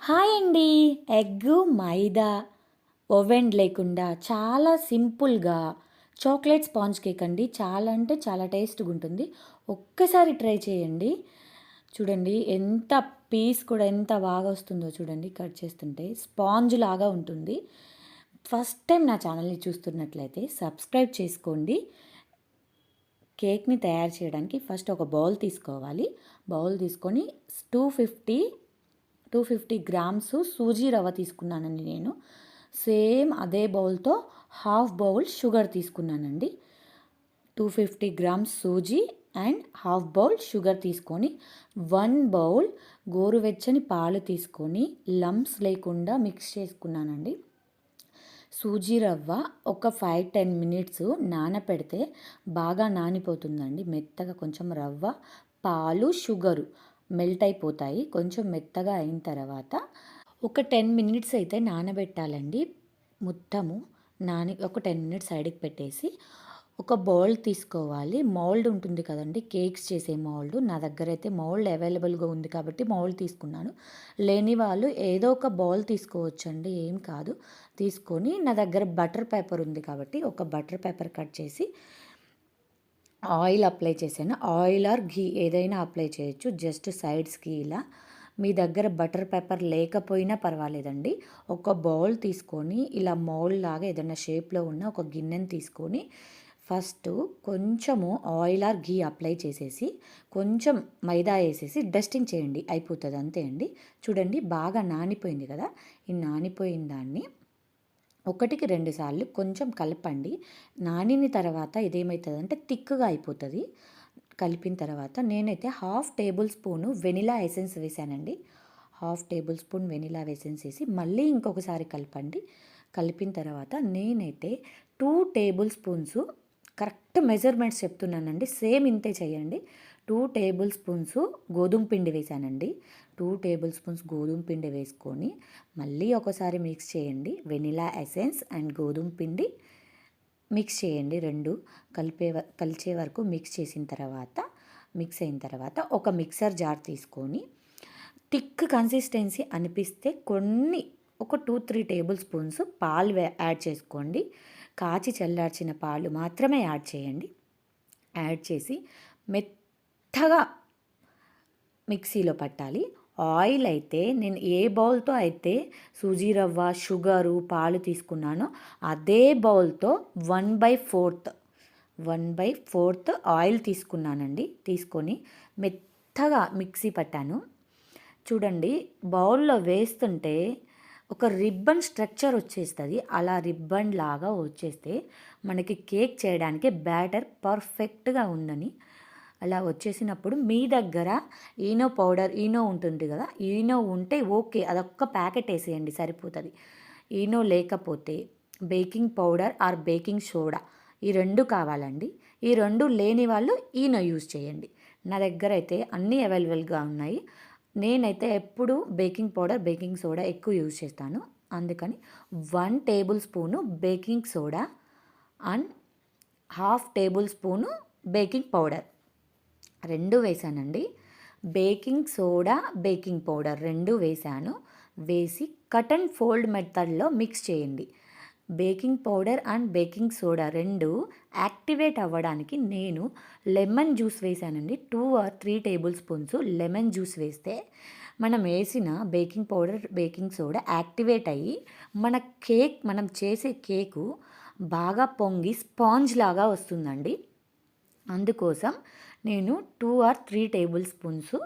Hi అండి. Egg, మైదా, oven లేకుండా చాలా సింపుల్‌గా చాక్లెట్ స్పాంజ్ కేక్ అండి. చాలా అంటే చాలా టేస్ట్‌గా ఉంటుంది. ఒక్కసారి ట్రై చేయండి. చూడండి ఎంత పీస్ కూడా ఎంత బాగా వస్తుందో చూడండి కట్ చేస్తుంటే. స్పాంజ్ లాగా ఉంటుంది. ఫస్ట్ టైం నా ఛానల్‌ని చూస్తున్నట్లయితే సబ్స్క్రైబ్ చేసుకోండి. కేక్‌ని తయారు చేయడానికి ఫస్ట్ ఒక బౌల్ తీసుకోవాలి. బౌల్ తీసుకొని 250 250 గ్రామ్స్ సూజీ రవ్వ తీసుకున్నానండి నేను. సేమ్ అదే బౌల్తో హాఫ్ బౌల్ షుగర్ తీసుకున్నానండి. 250 grams sooji and half bowl sugar తీసుకొని 1 బౌల్ గోరువెచ్చని పాలు తీసుకొని లంప్స్ లేకుండా మిక్స్ చేసుకున్నానండి. సూజీ రవ్వ ఒక 5-10 మినిట్స్ నానపెడితే బాగా నానిపోతుందండి. మెత్తగా కొంచెం రవ్వ, పాలు, షుగరు మెల్ట్ అయిపోతాయి. కొంచెం మెత్తగా అయిన తర్వాత ఒక 10 మినిట్స్ అయితే నానబెట్టాలండి. మొత్తము ఒక 10 మినిట్స్ సైడ్కి పెట్టేసి ఒక బౌల్ తీసుకోవాలి. మౌల్డ్ ఉంటుంది కదండి, కేక్స్ చేసే మౌల్డ్. నా దగ్గర అయితే మౌల్డ్ అవైలబుల్గా ఉంది కాబట్టి మౌల్డ్ తీసుకున్నాను. లేని వాళ్ళు ఏదో ఒక బౌల్ తీసుకోవచ్చండి, ఏం కాదు. తీసుకొని నా దగ్గర బటర్ పేపర్ ఉంది కాబట్టి ఒక బటర్ పేపర్ కట్ చేసి ఆయిల్ అప్లై చేశాను. ఆయిల్ ఆర్ ఘీ ఏదైనా అప్లై చేయొచ్చు, జస్ట్ సైడ్స్కి ఇలా. మీ దగ్గర బటర్ పేపర్ లేకపోయినా పర్వాలేదండి. ఒక బౌల్ తీసుకొని ఇలా మౌల్డ్ లాగా ఏదైనా షేప్లో ఉన్న ఒక గిన్నెని తీసుకొని ఫస్ట్ కొంచెము ఆయిల్ ఆర్ ఘీ అప్లై చేసేసి కొంచెం మైదా వేసేసి డస్టింగ్ చేయండి, అయిపోతుంది అంతే అండి. చూడండి బాగా నానిపోయింది కదా. ఈ నానిపోయిన దాన్ని 1-2 సార్లు కొంచెం కలపండి. నానిన తర్వాత ఇదేమవుతుందంటే థిక్‌గా అయిపోతుంది. కలిపిన తర్వాత నేనైతే half tablespoon vanilla essence వేసానండి. Half tablespoon vanilla essence వేసి మళ్ళీ ఇంకొకసారి కలపండి. కలిపిన తర్వాత నేనైతే 2 టేబుల్ స్పూన్స్, కరెక్ట్ మెజర్మెంట్స్ చెప్తున్నానండి, సేమ్ ఇంతే చేయండి. 2 టేబుల్ స్పూన్స్ గోధుమ పిండి వేసానండి. 2 టేబుల్ స్పూన్స్ గోధుమ పిండి వేసుకొని మళ్ళీ ఒకసారి మిక్స్ చేయండి. వెనిలా ఎసెన్స్ అండ్ గోధుమ పిండి మిక్స్ చేయండి. రెండు కలిసే వరకు మిక్స్ అయిన తర్వాత ఒక మిక్సర్ జార్ తీసుకొని థిక్ కన్సిస్టెన్సీ అనిపిస్తే ఒక 2-3 టేబుల్ స్పూన్స్ పాలు యాడ్ చేసుకోండి. కాచి చల్లార్చిన పాలు మాత్రమే యాడ్ చేయండి. యాడ్ చేసి మెత్తగా మిక్సీలో పట్టాలి. ఆయిల్ అయితే నేను ఏ బౌల్తో అయితే సూజీ రవ్వ, షుగరు, పాలు తీసుకున్నానో అదే బౌల్తో 1/4 ఆయిల్ తీసుకున్నానండి. తీసుకొని మెత్తగా మిక్సీ పట్టాను. చూడండి బౌల్లో వేస్తుంటే ఒక రిబ్బన్ స్ట్రక్చర్ వచ్చేస్తుంది. అలా రిబ్బన్ లాగా వచ్చేస్తే మనకి కేక్ చేయడానికి బ్యాటర్ పర్ఫెక్ట్గా ఉందని. అలా వచ్చేసినప్పుడు మీ దగ్గర ఈనో ఉంటుంది కదా, ఈనో ఉంటే ఓకే, అదొక్క ప్యాకెట్ వేసేయండి సరిపోతుంది. ఈనో లేకపోతే baking powder are baking soda, ఈ 2 కావాలండి. ఈ 2 లేని వాళ్ళు ఈనో యూజ్ చేయండి. నా దగ్గర అయితే అన్నీ అవైలబుల్గా ఉన్నాయి. నేనైతే ఎప్పుడు బేకింగ్ పౌడర్, బేకింగ్ సోడా ఎక్కువ యూజ్ చేస్తాను. అందుకని 1 table spoon baking soda and half table spoon baking powder 2 వేసానండి. బేకింగ్ సోడా, బేకింగ్ పౌడర్ 2 వేసాను. వేసి కట్ అండ్ ఫోల్డ్ మెథడ్లో మిక్స్ చేయండి. Baking powder and baking soda 2 activate అవ్వడానికి నేను లెమన్ జ్యూస్ వేసానండి. 2 or 3 table spoons lemon juice వేస్తే మనం వేసిన baking powder, baking soda activate అయ్యి మనం చేసే కేకు బాగా పొంగి స్పాంజ్ లాగా వస్తుందండి. అందుకోసం నేను 2 or 3 table spoons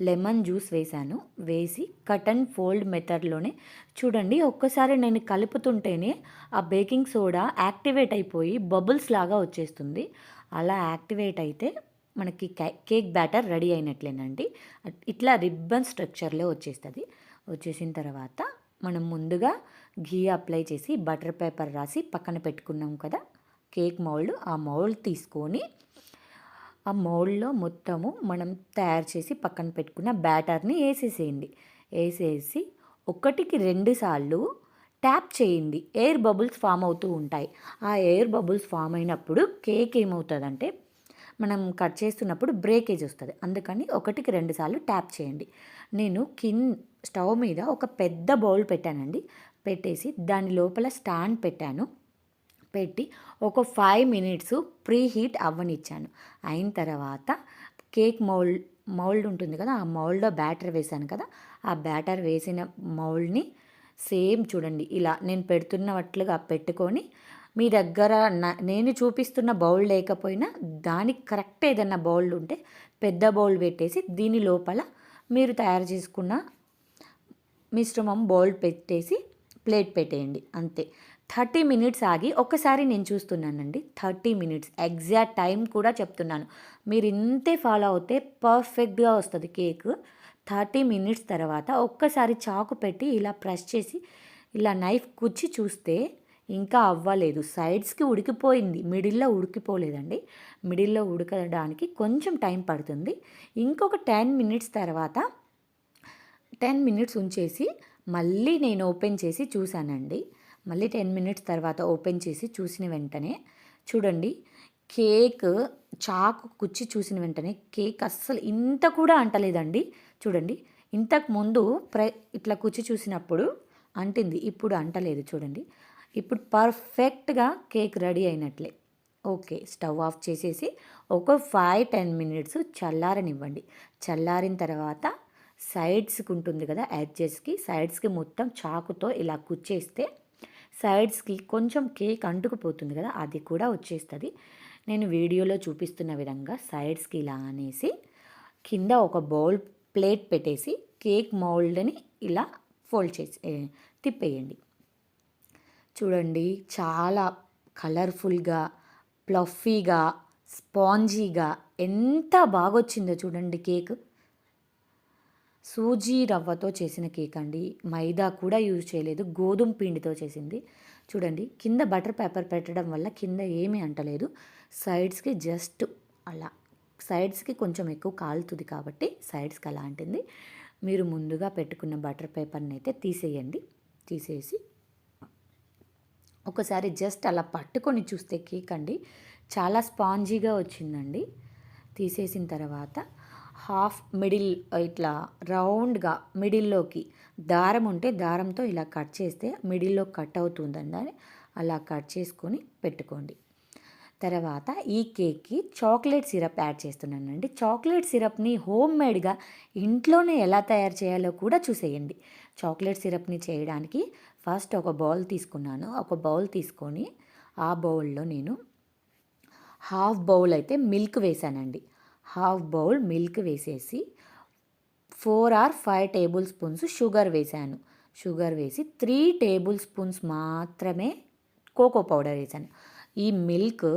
lemon juice వేసాను. వేసి కట్ అండ్ ఫోల్డ్ మెథడ్లోనే చూడండి, ఒక్కసారి నేను కలుపుతుంటేనే ఆ బేకింగ్ సోడా యాక్టివేట్ అయిపోయి బబుల్స్ లాగా వచ్చేస్తుంది. అలా యాక్టివేట్ అయితే మనకి కేక్ బ్యాటర్ రెడీ అయినట్లేనండి. ఇట్లా రిబ్బన్ స్ట్రక్చర్లో వచ్చేస్తుంది. వచ్చేసిన తర్వాత మనం ముందుగా ఘీ అప్లై చేసి బటర్ పేపర్ రాసి పక్కన పెట్టుకున్నాం కదా కేక్ మౌల్డ్, ఆ మౌల్డ్ తీసుకొని ఆ మౌల్డ్లో మొత్తము మనం తయారు చేసి పక్కన పెట్టుకున్న బ్యాటర్ని వేసేసేయండి. వేసేసి 1-2 సార్లు ట్యాప్ చేయండి. ఎయిర్ బబుల్స్ ఫామ్ అవుతూ ఉంటాయి. ఆ ఎయిర్ బబుల్స్ ఫామ్ అయినప్పుడు కేక్ ఏమవుతుందంటే మనం కట్ చేస్తున్నప్పుడు బ్రేకేజ్ వస్తుంది. అందుకని 1-2 సార్లు ట్యాప్ చేయండి. నేను స్టవ్ మీద ఒక పెద్ద బౌల్ పెట్టానండి. పెట్టేసి దాని లోపల స్టాండ్ పెట్టాను. పెట్టి ఒక 5 మినిట్స్ ప్రీ హీట్ అవ్వనిచ్చాను. అయిన తర్వాత కేక్ మౌల్డ్ ఉంటుంది కదా, ఆ మౌల్డ్లో బ్యాటర్ వేశాను కదా, ఆ బ్యాటర్ వేసిన మౌల్డ్ని సేమ్ చూడండి ఇలా నేను పెడుతున్నట్లుగా పెట్టుకొని, మీ దగ్గర నేను చూపిస్తున్న బౌల్ లేకపోయినా దానికి కరెక్ట్ ఏదన్నా బౌల్ ఉంటే పెద్ద బౌల్ పెట్టేసి దీని లోపల మీరు తయారు చేసుకున్న మిశ్రమం బౌల్ పెట్టేసి ప్లేట్ పెట్టేయండి అంతే. 30 మినిట్స్ ఆగి ఒక్కసారి నేను చూస్తున్నానండి. 30 మినిట్స్ ఎగ్జాక్ట్ టైం కూడా చెప్తున్నాను. మీరు ఇంతే ఫాలో అవుతే పర్ఫెక్ట్గా వస్తుంది కేక్. 30 మినిట్స్ తర్వాత ఒక్కసారి చాకు పెట్టి ఇలా ప్రెస్ చేసి ఇలా నైఫ్ కుచ్చి చూస్తే ఇంకా అవ్వలేదు, సైడ్స్కి ఉడికిపోయింది, మిడిల్లో ఉడికిపోలేదండి. మిడిల్లో ఉడకడానికి కొంచెం టైం పడుతుంది. ఇంకొక 10 మినిట్స్ తర్వాత 10 మినిట్స్ ఉంచేసి మళ్ళీ నేను ఓపెన్ చేసి చూశానండి. మళ్ళీ 10 మినిట్స్ తర్వాత ఓపెన్ చేసి చూసిన వెంటనే చూడండి, కేక్ చాకు కుచ్చి చూసిన వెంటనే కేక్ అస్సలు ఇంత కూడా అంటలేదండి. చూడండి, ఇంతకుముందు ఇట్లా కుచ్చి చూసినప్పుడు అంటింది, ఇప్పుడు అంటలేదు చూడండి. ఇప్పుడు పర్ఫెక్ట్గా కేక్ రెడీ అయినట్లే. ఓకే, స్టవ్ ఆఫ్ చేసేసి ఒక 5-10 మినిట్స్ చల్లారనివ్వండి. చల్లారిన తర్వాత సైడ్స్కి ఉంటుంది కదా, సైడ్స్కి మొత్తం చాకుతో ఇలా కుచ్చేస్తే సైడ్స్కి కొంచెం కేక్ అంటుకుపోతుంది కదా, అది కూడా వచ్చేస్తుంది. నేను వీడియోలో చూపిస్తున్న విధంగా సైడ్స్కి ఇలా అనేసి కింద ఒక బౌల్ ప్లేట్ పెట్టేసి కేక్ మౌల్డ్ని ఇలా ఫోల్డ్ చేసి తిప్పేయండి. చూడండి, చాలా కలర్ఫుల్గా, ప్లఫీగా, స్పాంజీగా ఎంత బాగొచ్చిందో చూడండి కేక్. సూజీ రవ్వతో చేసిన కేక్ అండి, మైదా కూడా యూజ్ చేయలేదు, గోధుమ పిండితో చేసింది. చూడండి, కింద బటర్ పేపర్ పెట్టడం వల్ల కింద ఏమీ అంటలేదు, సైడ్స్కి జస్ట్ అలా, సైడ్స్కి కొంచెం ఎక్కువ కాలుతుంది కాబట్టి సైడ్స్కి అలా అంటుంది. మీరు ముందుగా పెట్టుకున్న బటర్ పేపర్ని అయితే తీసేయండి. తీసేసి ఒకసారి జస్ట్ అలా పట్టుకొని చూస్తే కేక్ అండి చాలా స్పాంజీగా వచ్చిందండి. తీసేసిన తర్వాత హాఫ్ మిడిల్ ఇట్లా రౌండ్గా మిడిల్లోకి దారం ఉంటే దారంతో ఇలా కట్ చేస్తే మిడిల్లో కట్ అవుతుందండి, అలా కట్ చేసుకొని పెట్టుకోండి. తర్వాత ఈ కేక్కి చాక్లెట్ సిరప్ యాడ్ చేస్తున్నానండి. చాక్లెట్ సిరప్ని హోమ్ మేడ్గా ఇంట్లోనే ఎలా తయారు చేయాలో కూడా చూసేయండి. చాక్లెట్ సిరప్ని చేయడానికి ఫస్ట్ ఒక బౌల్ తీసుకున్నాను. ఒక బౌల్ తీసుకొని ఆ బౌల్లో నేను హాఫ్ బౌల్ అయితే మిల్క్ వేసానండి. హాఫ్ బౌల్ మిల్క్ వేసేసి 4 or 5 టేబుల్ స్పూన్స్ షుగర్ వేసాను. షుగర్ వేసి 3 టేబుల్ స్పూన్స్ మాత్రమే కోకో పౌడర్ వేసాను. ఈ మిల్క్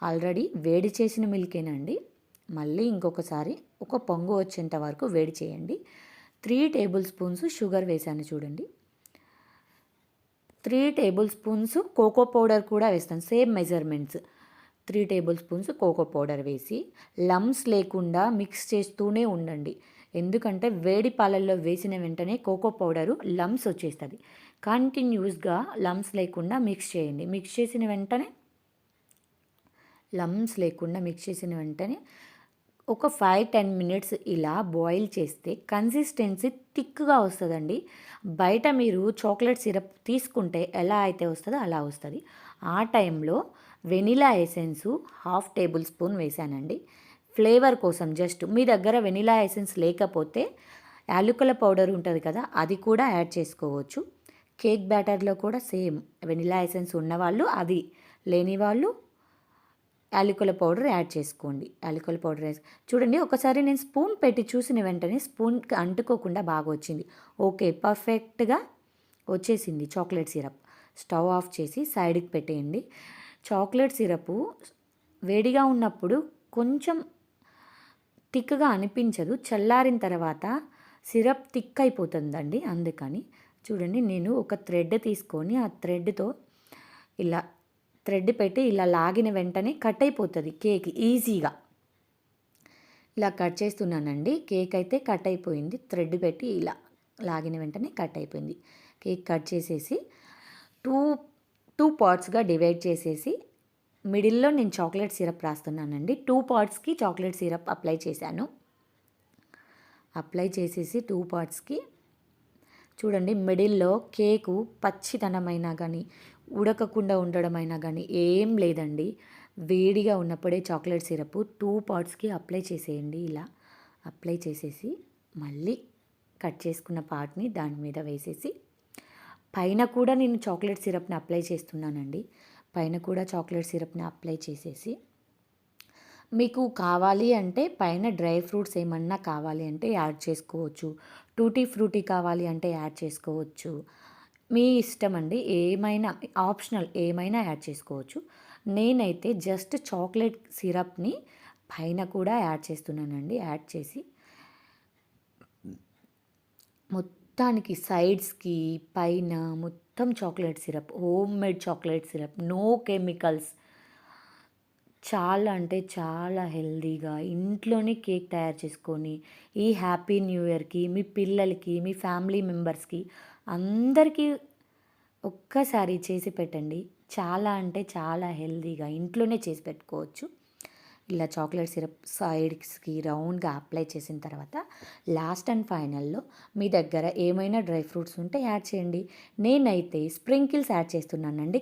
ఆల్రెడీ వేడి చేసిన మిల్కేనండి. మళ్ళీ ఇంకొకసారి ఒక పొంగు వచ్చేంత వరకు వేడి చేయండి. 3 టేబుల్ స్పూన్స్ షుగర్ వేసాను చూడండి. 3 టేబుల్ స్పూన్స్ కోకో పౌడర్ కూడా వేస్తాను, same measurements. 3 tablespoons cocoa powder వేసి లమ్స్ లేకుండా మిక్స్ చేస్తూనే ఉండండి. ఎందుకంటే వేడి పాలల్లో వేసిన వెంటనే కోకో పౌడరు లమ్స్ వచ్చేస్తుంది. కంటిన్యూస్గా లమ్స్ లేకుండా మిక్స్ చేయండి. మిక్స్ చేసిన వెంటనే ఒక 5-10 మినిట్స్ ఇలా బాయిల్ చేస్తే కన్సిస్టెన్సీ థిక్గా వస్తుందండి. బయట మీరు చాక్లెట్ సిరప్ తీసుకుంటే ఎలా అయితే వస్తుందో అలా వస్తుంది. ఆ టైంలో vanilla essence half table spoon వేసానండి, ఫ్లేవర్ కోసం. జస్ట్ మీ దగ్గర వెనిలా ఎసెన్స్ లేకపోతే యాలకుల పౌడర్ ఉంటుంది కదా, అది కూడా యాడ్ చేసుకోవచ్చు. కేక్ బ్యాటర్లో కూడా సేమ్ వెనిలా ఎసెన్స్ ఉన్నవాళ్ళు అది, లేని వాళ్ళు యాలకుల పౌడర్ యాడ్ చేసుకోండి. యాలకుల పౌడర్ వేసి చూడండి, ఒకసారి నేను స్పూన్ పెట్టి చూసిన వెంటనే స్పూన్కి అంటుకోకుండా బాగా వచ్చింది. ఓకే, పర్ఫెక్ట్గా వచ్చేసింది చాక్లెట్ సిరప్. స్టవ్ ఆఫ్ చేసి సైడ్కి పెట్టేయండి. చాక్లెట్ సిరపు వేడిగా ఉన్నప్పుడు కొంచెం థిక్గా అనిపించదు, చల్లారిన తర్వాత సిరప్ థిక్ అయిపోతుందండి. అందుకని చూడండి, నేను ఒక థ్రెడ్ తీసుకొని ఆ థ్రెడ్తో ఇలా థ్రెడ్ పెట్టి ఇలా లాగిన వెంటనే కట్ అయిపోతుంది కేక్ ఈజీగా. ఇలా కట్ చేస్తున్నానండి. కేక్ అయితే కట్ అయిపోయింది, థ్రెడ్ పెట్టి ఇలా లాగిన వెంటనే కట్ అయిపోయింది. కేక్ కట్ చేసేసి టూ పార్ట్స్గా డివైడ్ చేసేసి మిడిల్లో నేను చాక్లెట్ సిరప్ రాస్తున్నానండి. 2 పార్ట్స్కి చాక్లెట్ సిరప్ అప్లై చేశాను. అప్లై చేసేసి 2 పార్ట్స్కి చూడండి మిడిల్‌లో కేకు పచ్చితనమైనా గానీ, ఉడకకుండా ఉండడమైనా గానీ ఏం లేదండి. వేడిగా ఉన్నప్పుడే చాక్లెట్ సిరపు 2 పార్ట్స్‌కి అప్లై చేసేయండి ఇలా. అప్లై చేసేసి మళ్ళీ కట్ చేసుకున్న పార్ట్‌ని దాని మీద వేసేసి, పైన కూడా నేను చాక్లెట్ సిరప్‌ని అప్లై చేస్తున్నానండి. పైన కూడా చాక్లెట్ సిరప్‌ని అప్లై చేసేసి, మీకు కావాలి అంటే పైన డ్రై ఫ్రూట్స్ ఏమన్నా కావాలి అంటే యాడ్ చేసుకోవచ్చు. టూటీ ఫ్రూటీ కావాలి అంటే యాడ్ చేసుకోవచ్చు. మీ ఇష్టం అండి. ఏమైనా ఆప్షనల్ ఏమైనా యాడ్ చేసుకోవచ్చు. నేనైతే జస్ట్ చాక్లెట్ సిరప్‌ని పైన కూడా యాడ్ చేస్తున్నానండి. యాడ్ చేసి మొత్తానికి సైడ్స్‌కి, పైన మొత్తం chocolate syrup. Homemade chocolate syrup. No chemicals. చాలా అంటే చాలా హెల్తీగా ఇంట్లోనే కేక్ తయారు చేసుకొని, ఈ హ్యాపీ న్యూ ఇయర్‌కి మీ పిల్లలకి, మీ ఫ్యామిలీ మెంబర్స్‌కి అందరికీ ఒక్కసారి చేసి పెట్టండి. చాలా అంటే చాలా హెల్తీగా ఇంట్లోనే చేసి పెట్టుకోవచ్చు. ఇలా చాక్లెట్ సిరప్ సైడ్స్‌కి రౌండ్‌గా అప్లై చేసిన తర్వాత లాస్ట్ అండ్ ఫైనల్‌లో మీ దగ్గర ఏమైనా డ్రై ఫ్రూట్స్ ఉంటే యాడ్ చేయండి. నేనైతే స్ప్రింకిల్స్ యాడ్ చేస్తున్నానండి.